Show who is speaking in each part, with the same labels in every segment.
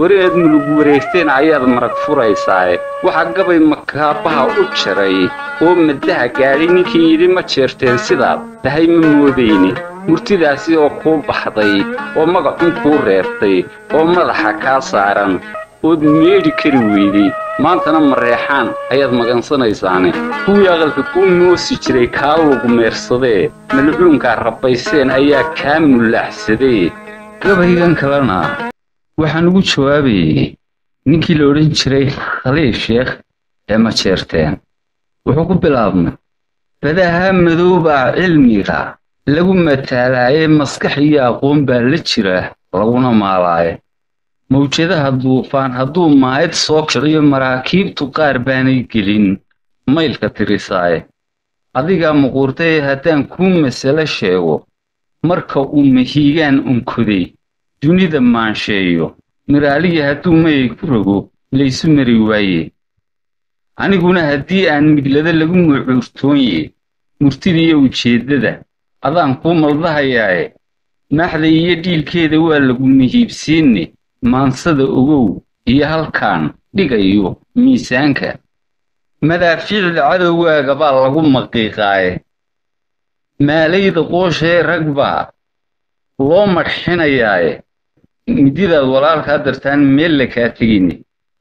Speaker 1: wareed mulugu wareegteen ayaad marag furaysaa waxa gabay makaabaha u jaray oo madaha gaadhay ninkii yidhi ma jeerteen sidaad tahay ma moodayni murtidaasi oo kuu baxday oo magacun kuu reertay oo madaxa kaa saaran ood meedhi kari weyday maantana mareexaan ayaad magansanaysaane kuwii aqalka kuu moosi jiray kaa lagu meersadee malcuunkaa rabbayseen ayaa kaa mulaxsadee gabaygan kalena waxaan ugu jawaabayay ninkii la odhan jiray khaliil sheekh ee ma jeerteen wuxuu ku bilaabmay badaha madooba cilmiga lagu mataalaaye maskax iyo aqoon baa la jira laguna maalaaye mawjadaha duufaan hadduu maayad soo kiciyo maraakiibtu qaar baanay gelin maylka tirisaaye adigaa muquurtay haddaan kuu masale sheego marka uu mahiigaan unkoday dunida maansheeyo miraaliya hadduu mayay ku rogo laysu mari waaye aniguna haddii aan miglada lagu mucuurtoonye murtida iyo ujeeddada adaan kuu maldahayaaye maaxda iyo dhiilkeeda waa lagu mihiibsiinne maansada ogow iyo halkaan dhigayo miisaanka madaafiicda cadowgaaga baa lagu maqiiqaaye maalayda qooshee rag baa loo madxinayaaye mididaad walaalkaa dartaan meel la kaa tegine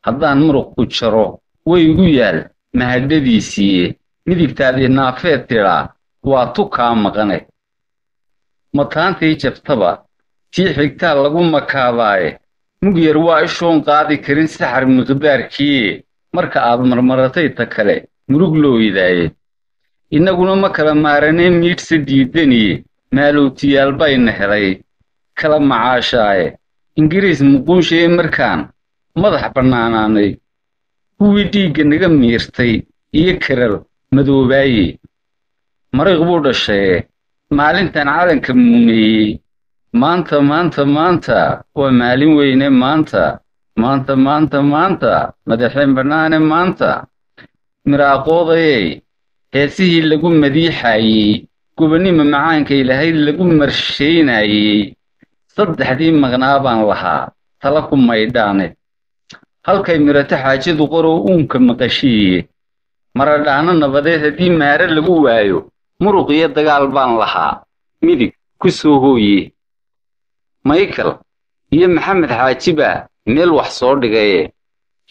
Speaker 1: haddaan muruq ku jaro way igu yaal mahadhadiisiiye midigtaadii naafeed tidhaa waa tu kaa maqane mataantii jabtaba tii xigtaa lagu makaabaaye mug yar waa ishoon qaadi karin saxar miqdaarkiiye marka aad marmaratay ta kale murug loo idaaye innaguna ma kala maaraneen miidhsa diidaniye maalowtiyaal bayna helay kala macaashaaye ingiriis muquunshaye markaan madax bannaanaanay kuwii dhiigga naga miirtay iyo karal madoobaaye mariiq buu dhashaye maalintan calanka muuneeyey maanta waa maalin weyne maanta madaxeen bannaane maanta miraaqoodayey heesihii lagu madiixaayey gobonnimo macaanka ilaahay lagu marshaynayey saddexdii maqnaa baan lahaa tala ku maydhaane halkay mirato xaajadu qoroo uunka maqashiiye maradhaano nabadeed haddii maare lagu waayo muruq iyo dagaal baan lahaa midig ku soo hooye michael iyo maxamed xaaji baa meel wax soo dhigaye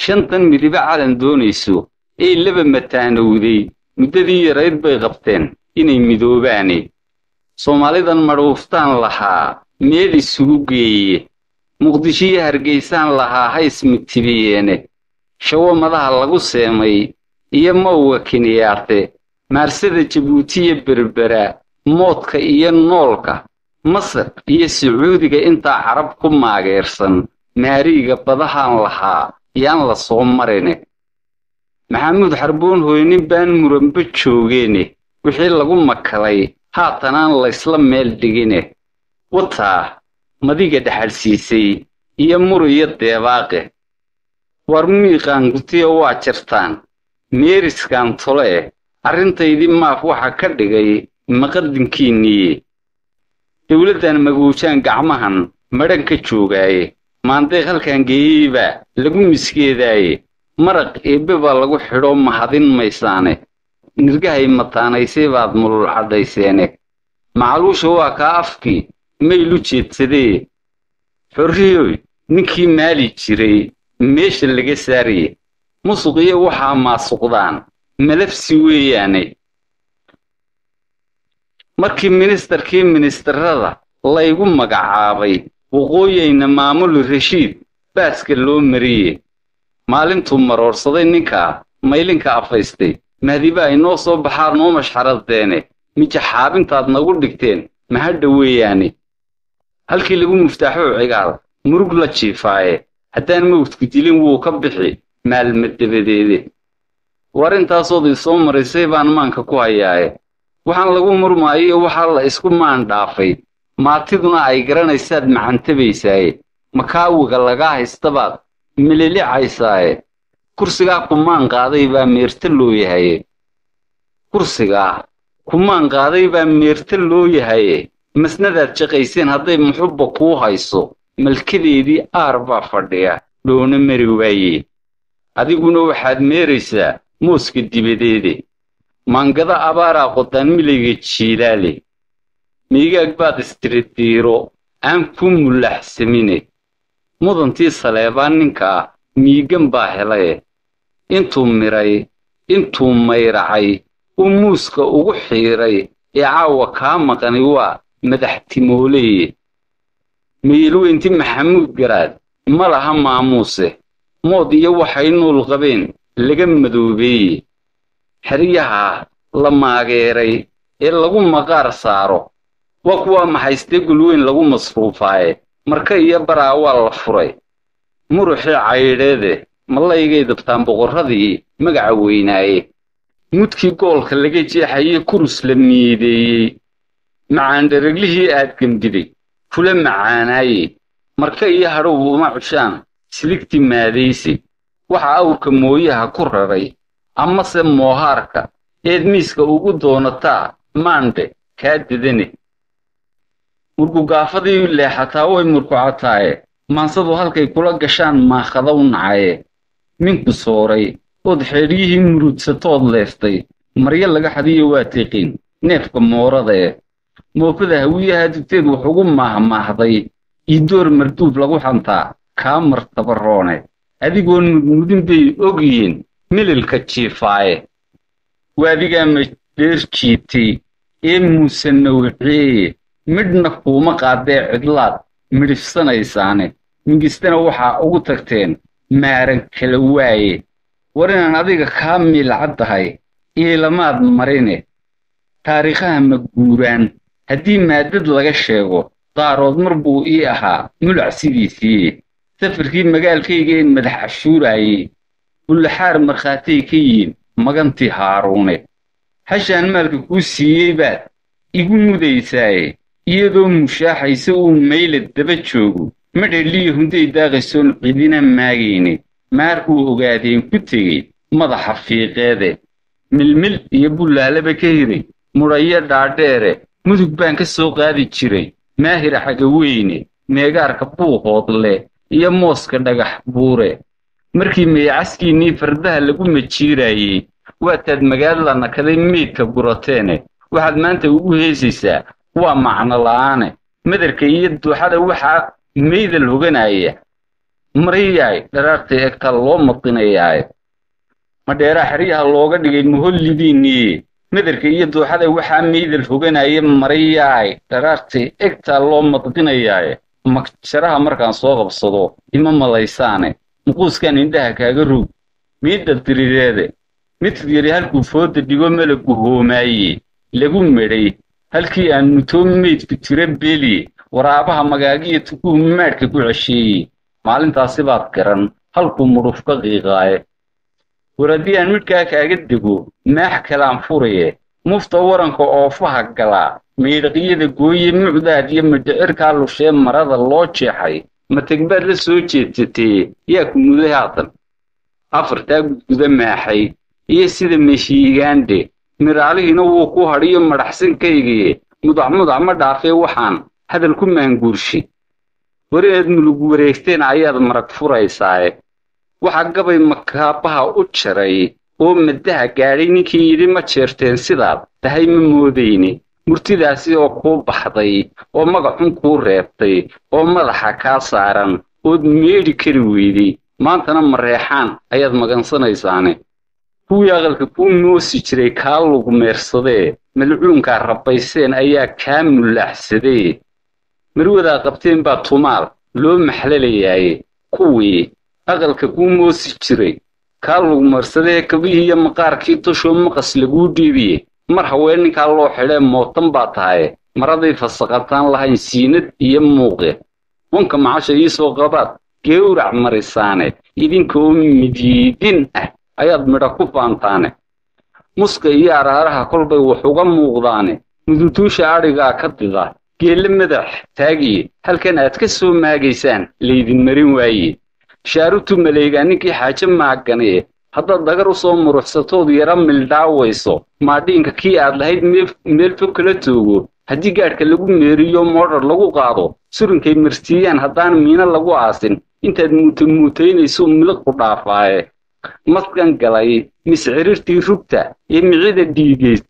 Speaker 1: shantan midiba calan doonayso ee laba mataanowday muddadii yarayd bay qabteen inay midoobaane soomaalidan madhuuftaan lahaa meel isugu geeye muqdisho iyo hargeysaan lahaa hays mitibiyeene shawo madaha lagu seemay iyo mawga kiniyaarte maarsada jabuuti iyo berbera moodka iyo noolka masar iyo sacuudiga intaa carab ku maageersan maariiga badahaan lahaa yaan la soo marine maxamuud xarboon hooynin baan muranba joogeene wixii lagu makalay haatanaan laysla meel dhigine wataa madiga dhaxalsiisay iyo muriyo deebaaqe war miiqaan gutiyo waa jirtaan meeriskaan tole arrintaydii maaf waxa ka dhigay maqadinkiinniye dowladdan maguujaan gacmahan madhan ka joogaaye maandeeq halkaan geeyeyba lagu miskeedaaye maraq eebbe baa lagu xidho mahadin maysaane nirgahay mataanaysay baad mulul caddayseene macaluusha waa kaa afkii maylu jeedsadee xorriyoy ninkii maali jiray meesha laga saaraye musuq iyo waxaa maasuqdaan malafsi weeyaane markii ministarrada laygu magacaabay waqooyayna maamuli rashiid baaska loo mariye maalintuu maroorsaday ninkaa maylinka afaystay mahdibaa inoo soo baxaad noo mashxaradeene mijaxaabintaad nagu dhigteen mahadha weeyaane halkii lagu muftaaxoo cigaal murug la jiifaaye haddaan mawdku dilin wuu ka bixi maalma dabadeede war intaasood ii soo maraysay baan maanka ku hayaaye waxaan lagu murmaayo waxaa la isku maan dhaafay maatiduna ay garanaysaad macantabaysaaye makaawiga lagaa haystabaad mililicaysaaye kursigaa kumaan qaaday baa meerta loo yahaye masnadaad shaqayseen hadday muxubba kuu hayso malkadeedii aar baa fadhiya dhoona mari waaye adiguna waxaad meeraysaa mooska dibadeede maangada abaaraa qodaan milayga jiilaale miigaag baad istiridiiro aan ku mulaxsamine mudantii saleebaan ninkaa miigan baa helaye intuu miray intuu mayracay uu muuska ugu xiiray ee caawa kaa maqani waa madaxtimooleye meelweynti maxamuud garaad ma laha maamuuse mood iyo waxay nuul qabeen laga madoobeeye xeryaha la maageeray ee lagu maqaar saaro waa kuwaa maxaystee gulweyn lagu masruufaaye marka iyo baraa waa la furay muruxii caydheede malaygay dabtaan boqorradii magaca weynaaye mudkii goolka laga jeexayey kurus la miideeyey macaandharaglihii aad gemdiday kula macaanaaye marka iyo hadhow uma cushaan siligtii maadaysi waxa awrka mooyaha ku raray amase moohaarka eed miiska ugu doonataa maandhe kaa dedane murgugaafadii leexataa way murkucataaye maansadu halkay kula gashaan maakhadaw nacaye minku sooray ood xeedhyihii muruudsatood leeftay maryo laga xadiyo waa tiiqiin neefka mooradae moofada hawiyaha dugteed wax ugu maahmaahday iidoor marduub lagu xantaa kaa martabaroone adigoon mudmudin bay ogyihiin mililka jiifaaye waadigaa madheer jiitay ee muuse nawceeye midhna kuuma qaadee cidlaad midhifsanaysaane mingistana waxaa ugu tagteen maaran kala waaye war inaan adiga kaa miilcaddahay iilamaad marine taariikhaha ma guuraan haddii maadad laga sheego daarood mar buu ii ahaa mulac sidiisii safarkii magaalkaygeen madax cashuuraayey bullaxaar markhaatay ka yihiin magantii haaruune hashaan maalka kuu siiyey baad igu mudaysaaye iyadoo mushaaxaysa uu maylad daba joogo madhaliyo hunday daaqaysoon cidina maagayne maar uu ogaadeen ku tegey madaxa fiiqeede milmil iyo bullaalaba ka hiray mudhayo dhaadheere mudug baan ka soo qaadi jiray maahira xagaweyne meegaarka buuqood leh iyo mooska dhagax buure markii meecaskiinnii fardaha lagu majiiraayey waataad magaalada nakaday meydka gurateene waxaad maanta ugu heesaysaa waa macno la'aane madarka iyo duuxada waxaa meydal hoganaya mariyaay dharaartay egta loo madinayaaye madheeraa xeryaha looga dhigay muhollidiinniye madarka iyo duuxada waxaa meydal hoganaya mariyaay dharaartay egtaa loo madinayaaye magjaraha markaan soo qabsado ima malaysaane muquuskaan indhaha kaaga rog miidha diriireede midkad yari halkuu fooda dhigo malagu hoomaaye lagu medhay halkii aan mutoo meydku tira beeliye waraabaha magaagiyo tukuhu maadhka ku cesheeyey maalintaasi baad garan halkuu mudhuf ka qiiqaaye war haddii aan midhkaa kaaga dego maax kalaan furaye mufta waranka oofaha galaa meydhaqyada gooye mucdaad iyo madhicirkaa lushee marada loo jeexay mategbaad la soo jeedsatee yaa ku muday haatan afartaa gudguda maaxay iyo sida meshiigaandhe miraalihiina wuu ku hadhiyo madhaxsankaygaye mudac ma dhaafee waxaan hadal ku maanguurshi war inaad mulug wareegteen ayaad marag furaysaaye waxaa gabay makaabaha u jaray oo maddaha gaadhay ninkii yidhi ma jeerteen sidaad tahay ma moodayne murtidaasi oo kuu baxday oo magacun kuu reebtay oo madaxa kaa saaran ood meedhi kari weyday maantana mareexaan ayaad magansanaysaane kuwii aqalka kuu moosi jiray kaa lugu meersadee malcuunkaa rabbayseen ayaa kaa mullaaxsadee marwadaa qabteen baa tumaal loo maxlalayaaye kuwii aqalka kuu moosi jiray kaa lugu meersadee kabihii iyo maqaarkii toshoo maqas laguu dhiibiye mar haweeninkaa loo xidhee mootan baa tahaye maraday fasaqataan lahayn siinad iyo muuqe wanka macasha ii soo qabaad geewrac marisaane idinkaoo midyiidin ah ayaad midha ku faantaane muska iyo araaraha kolbay wax uga muuqdaane mudutuusha adhigaa ka dida geelle madax taagiye halkan aad ka soo maagaysaan laydin marin waaye shaarutu maleygaa ninkii xaaje maaganee haddaad dagar u soo muruxsatood yara mildhaawayso maadhiinka kii aad lahayd meel fog kala toogo haddii gaadhka lagu meeriyo moodhar lagu qaado surinkay marsiiyaan haddaan miino lagu aasin intaad muutaynayso miliq ku dhaafaaye maskan galay miscirirtii rugta ee micida dhiigeys